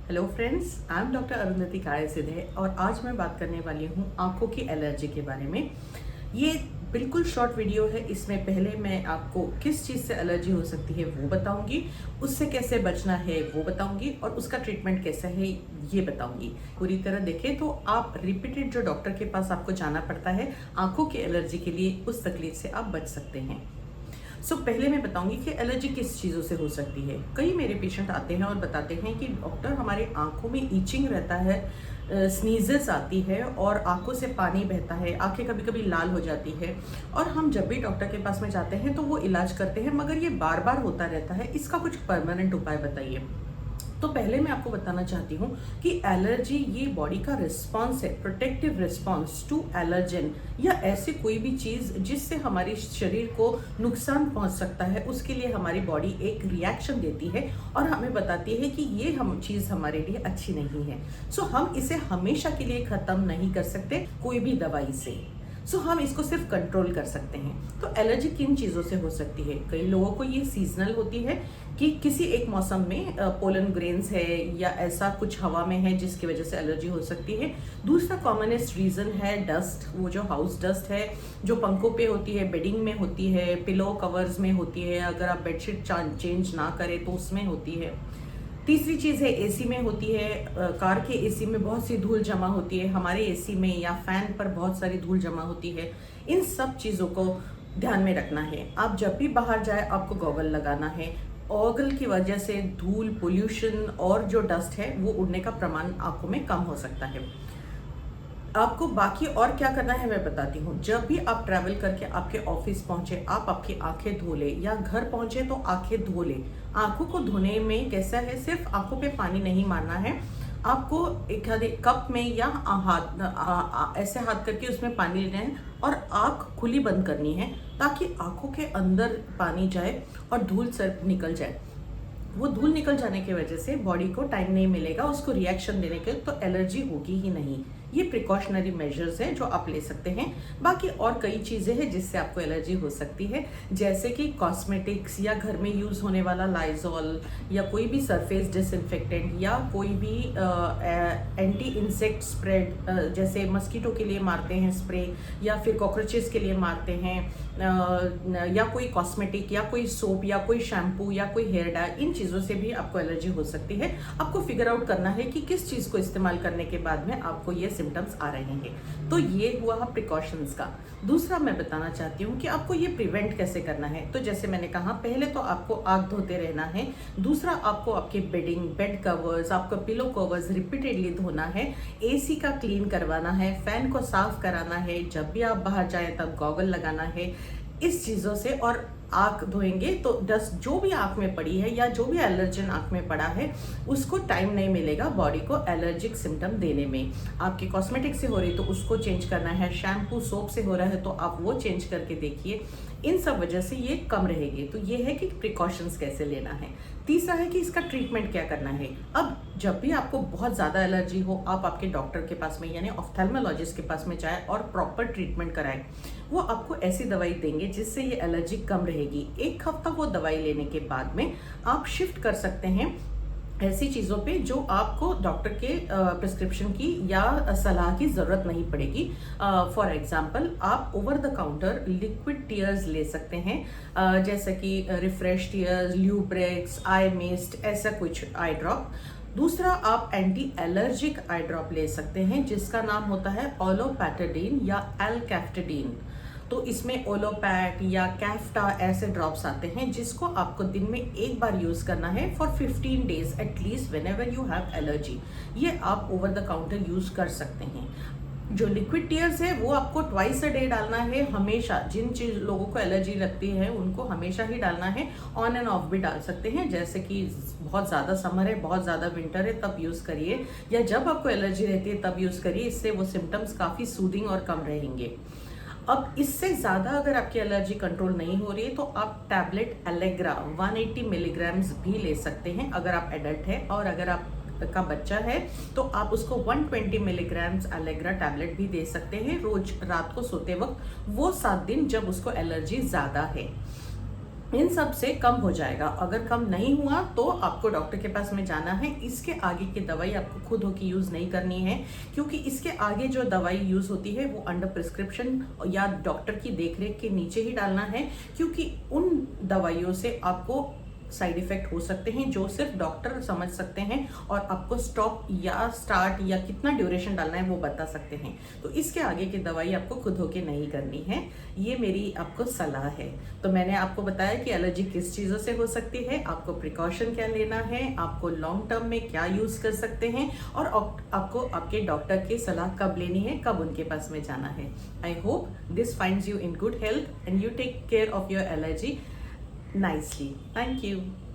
Hello friends, I am doctor Arundhati Kaysidhe और आज मैं बात करने वाली हूँ आंखों की एलर्जी के बारे में। ये बिल्कुल शॉर्ट वीडियो है। इसमें पहले मैं आपको किस चीज़ से एलर्जी हो सकती है वो बताऊंगी, उससे कैसे बचना है वो बताऊंगी और उसका ट्रीटमेंट कैसा है ये बताऊंगी। पूरी तरह देखें तो आप रिपीटेड जो डॉक्टर के पास आपको जाना पड़ता है आंखों की एलर्जी के लिए, उस तकलीफ से आप बच सकते हैं। पहले मैं बताऊंगी कि एलर्जी किस चीज़ों से हो सकती है। कई मेरे पेशेंट आते हैं और बताते हैं कि डॉक्टर हमारे आंखों में ईचिंग रहता है, स्नीजेस आती है और आंखों से पानी बहता है, आंखें कभी कभी लाल हो जाती है और हम जब भी डॉक्टर के पास में जाते हैं तो वो इलाज करते हैं, मगर ये बार बार होता रहता है। इसका कुछ परमानेंट उपाय बताइए। तो पहले मैं आपको बताना चाहती हूँ कि एलर्जी ये बॉडी का रिस्पॉन्स है, प्रोटेक्टिव रिस्पॉन्स टू एलर्जेन या ऐसी कोई भी चीज़ जिससे हमारे शरीर को नुकसान पहुंच सकता है, उसके लिए हमारी बॉडी एक रिएक्शन देती है और हमें बताती है कि ये हम चीज़ हमारे लिए अच्छी नहीं है। हम इसे हमेशा के लिए ख़त्म नहीं कर सकते कोई भी दवाई से। हम इसको सिर्फ कंट्रोल कर सकते हैं। तो एलर्जी किन चीज़ों से हो सकती है? कई लोगों को ये सीजनल होती है कि किसी एक मौसम में पोलन ग्रेन्स है या ऐसा कुछ हवा में है जिसकी वजह से एलर्जी हो सकती है। दूसरा कॉमनेस्ट रीज़न है डस्ट, वो जो हाउस डस्ट है जो पंखों पे होती है, बेडिंग में होती है, पिलो कवर्स में होती है, अगर आप बेडशीट चेंज ना करें तो उसमें होती है। तीसरी चीज़ है एसी में होती है। कार के एसी में बहुत सी धूल जमा होती है, हमारे एसी में या फैन पर बहुत सारी धूल जमा होती है। इन सब चीज़ों को ध्यान में रखना है। आप जब भी बाहर जाए आपको गॉगल लगाना है। गॉगल की वजह से धूल, पोल्यूशन और जो डस्ट है वो उड़ने का प्रमाण आंखों में कम हो सकता है। आपको बाकी और क्या करना है मैं बताती हूँ। जब भी आप ट्रैवल करके आपके ऑफिस पहुंचे, आप आपकी आंखें धो ले, या घर पहुंचे तो आंखें धो ले। आंखों को धोने में कैसा है, सिर्फ आंखों पे पानी नहीं मारना है। आपको एक आधे कप में या ऐसे हाथ करके उसमें पानी लेना है और आंख खुली बंद करनी है ताकि आंखों के अंदर पानी जाए और धूल सब निकल जाए। वो धूल निकल जाने की वजह से बॉडी को टाइम नहीं मिलेगा उसको रिएक्शन देने के, तो एलर्जी होगी ही नहीं। ये प्रिकॉशनरी मेजर्स हैं जो आप ले सकते हैं। बाकी और कई चीज़ें हैं जिससे आपको एलर्जी हो सकती है, जैसे कि कॉस्मेटिक्स या घर में यूज़ होने वाला लाइजॉल या कोई भी सरफेस डिसइंफेक्टेंट या कोई भी एंटी इंसेक्ट स्प्रेड, जैसे मस्कीटो के लिए मारते हैं स्प्रे या फिर कॉकरोचेस के लिए मारते हैं, या कोई कॉस्मेटिक या कोई सोप या कोई शैम्पू या कोई हेयर डाई, इन चीज़ों से भी आपको एलर्जी हो सकती है। आपको फिगर आउट करना है कि किस चीज़ को इस्तेमाल करने के बाद में आपको ये सिम्टम्स आ रहे हैं। तो ये हुआ प्रिकॉशंस का। दूसरा मैं बताना चाहती हूँ कि आपको ये प्रिवेंट कैसे करना है। तो जैसे मैंने कहा, पहले तो आपको आंख धोते रहना है। दूसरा, आपको आपके बेड कवर्स, आपका पिलो कवर्स रिपीटेडली धोना है। एसी का क्लीन करवाना है, फैन को साफ कराना है। जब भी आप बाहर जाएं तब गॉगल लगाना है। इस चीज़ों से और आँख धोएंगे तो डस्ट जो भी आँख में पड़ी है या जो भी एलर्जन आँख में पड़ा है उसको टाइम नहीं मिलेगा बॉडी को एलर्जिक सिम्टम देने में। आपके कॉस्मेटिक से हो रही तो उसको चेंज करना है, शैम्पू सोप से हो रहा है तो आप वो चेंज करके देखिए। इन सब वजह से ये कम रहेगी। तो ये है कि प्रिकॉशंस कैसे लेना है। तीसरा है कि इसका ट्रीटमेंट क्या करना है। अब जब भी आपको बहुत ज़्यादा एलर्जी हो, आप आपके डॉक्टर के पास में यानी ऑफ्थेल्मोलॉजिस्ट के पास में जाए और प्रॉपर ट्रीटमेंट कराएं। वो आपको ऐसी दवाई देंगे जिससे ये एलर्जी कम रहेगी। एक हफ्ता वो दवाई लेने के बाद में आप शिफ्ट कर सकते हैं ऐसी चीज़ों पे जो आपको डॉक्टर के प्रिस्क्रिप्शन की या सलाह की ज़रूरत नहीं पड़ेगी। फॉर एग्जांपल, आप over the counter liquid tears ले सकते हैं, जैसे कि रिफ्रेश टीयर्स, ल्यूब्रेक्स, आई मिस्ट, ऐसा कुछ आई ड्रॉप। दूसरा, आप एंटी एलर्जिक आई ड्रॉप ले सकते हैं जिसका नाम होता है ओलोपैटाडीन या एलकैफ्टेडीन। तो इसमें ओलोपैट या कैफ्टा ऐसे ड्रॉप्स आते हैं जिसको आपको दिन में एक बार यूज़ करना है for 15 days at least whenever you have allergy. ये आप ओवर द काउंटर यूज़ कर सकते हैं। जो लिक्विड टीयर्स है वो आपको ट्वाइस अ डे डालना है हमेशा। जिन चीज लोगों को एलर्जी लगती है उनको हमेशा ही डालना है। ऑन एंड ऑफ भी डाल सकते हैं, जैसे कि बहुत ज़्यादा समर है, बहुत ज़्यादा विंटर है तब यूज़ करिए, या जब आपको एलर्जी रहती है तब यूज़ करिए। इससे वो सिम्टम्स काफ़ी सूदिंग और कम रहेंगे। अब इससे ज़्यादा अगर आपकी एलर्जी कंट्रोल नहीं हो रही है तो आप टैबलेट एलेग्रा 180 मिलीग्राम्स भी ले सकते हैं अगर आप एडल्ट है, और अगर आप का बच्चा है तो आप उसको 120 मिलीग्राम्स एलेग्रा टैबलेट भी दे सकते हैं रोज रात को सोते वक्त, वो 7 दिन जब उसको एलर्जी ज़्यादा है। इन सब से कम हो जाएगा। अगर कम नहीं हुआ तो आपको डॉक्टर के पास में जाना है। इसके आगे की दवाई आपको खुद होकर यूज़ नहीं करनी है, क्योंकि इसके आगे जो दवाई यूज़ होती है वो अंडर प्रिस्क्रिप्शन या डॉक्टर की देखरेख के नीचे ही डालना है, क्योंकि उन दवाइयों से आपको साइड इफेक्ट हो सकते हैं जो सिर्फ डॉक्टर समझ सकते हैं और आपको स्टॉप या स्टार्ट या कितना ड्यूरेशन डालना है वो बता सकते हैं। तो इसके आगे की दवाई आपको खुद होके नहीं करनी है, ये मेरी आपको सलाह है। तो मैंने आपको बताया कि एलर्जी किस चीज़ों से हो सकती है, आपको प्रिकॉशन क्या लेना है, आपको लॉन्ग टर्म में क्या यूज़ कर सकते हैं, और आपको आपके डॉक्टर की सलाह कब लेनी है, कब उनके पास में जाना है। I hope this finds you in good health and you take care of your allergy nicely. Thank you.